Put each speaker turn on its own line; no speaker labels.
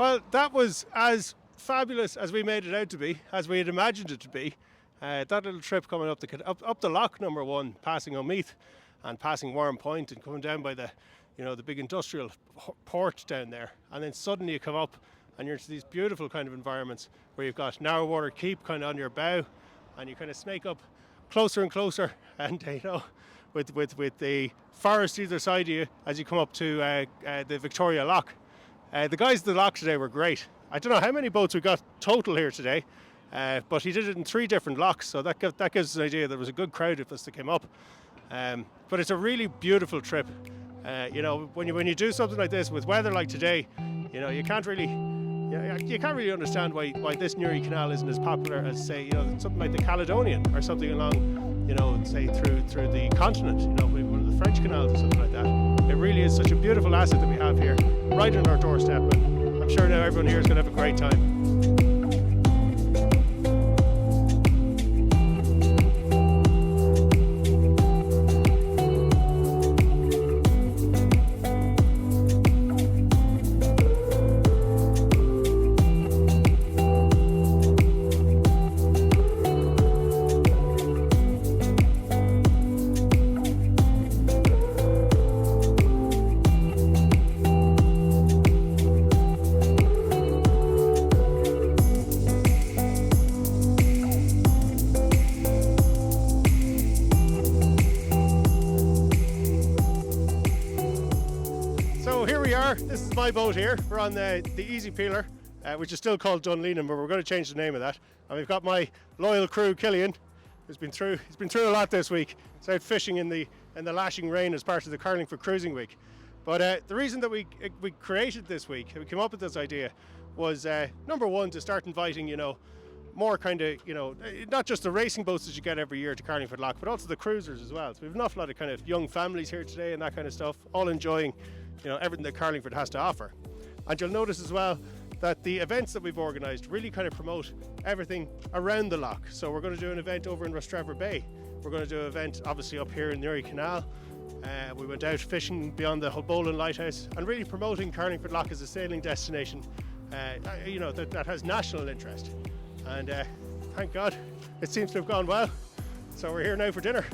Well, that was as fabulous as we made it out to be, as we had imagined it to be. That little trip coming up the loch, number one, passing Omeath and passing Warren Point and coming down by the big industrial port down there, and then suddenly you come up and you're into these beautiful kind of environments where you've got Narrow Keep kind of on your bow, and you kind of snake up closer and closer, and with the forest either side of you as you come up to the Victoria Loch. The guys at the loch today were great. I don't know how many boats we got total here today, but he did it in 3 different locks, so that gives us an idea there was a good crowd of us that came up. But it's a really beautiful trip. When you do something like this with weather like today, you can't really understand why this Newry Canal isn't as popular as, say, something like the Caledonian or something along, say through the continent, one of the French canals or something like that. It really is such a beautiful asset that we have here, right on our doorstep, and I'm sure now everyone here is going to have a great time. This is my boat here. We're on the Easy Peeler, which is still called Dunleanan, but we're going to change the name of that. And we've got my loyal crew, Killian, who's been through a lot this week. He's out fishing in the lashing rain as part of the Carlingford Cruising Week. But the reason that we created this week, we came up with this idea, was number one, to start inviting, more kind of, not just the racing boats that you get every year to Carlingford Loch, but also the cruisers as well. So we have an awful lot of kind of young families here today and that kind of stuff, all enjoying everything that Carlingford has to offer. And you'll notice as well that the events that we've organised really kind of promote everything around the loch. So we're going to do an event over in Rostrevor Bay. We're going to do an event obviously up here in Newry Canal. We went out fishing beyond the Holbolan Lighthouse and really promoting Carlingford Loch as a sailing destination that has national interest. And thank God it seems to have gone well. So we're here now for dinner.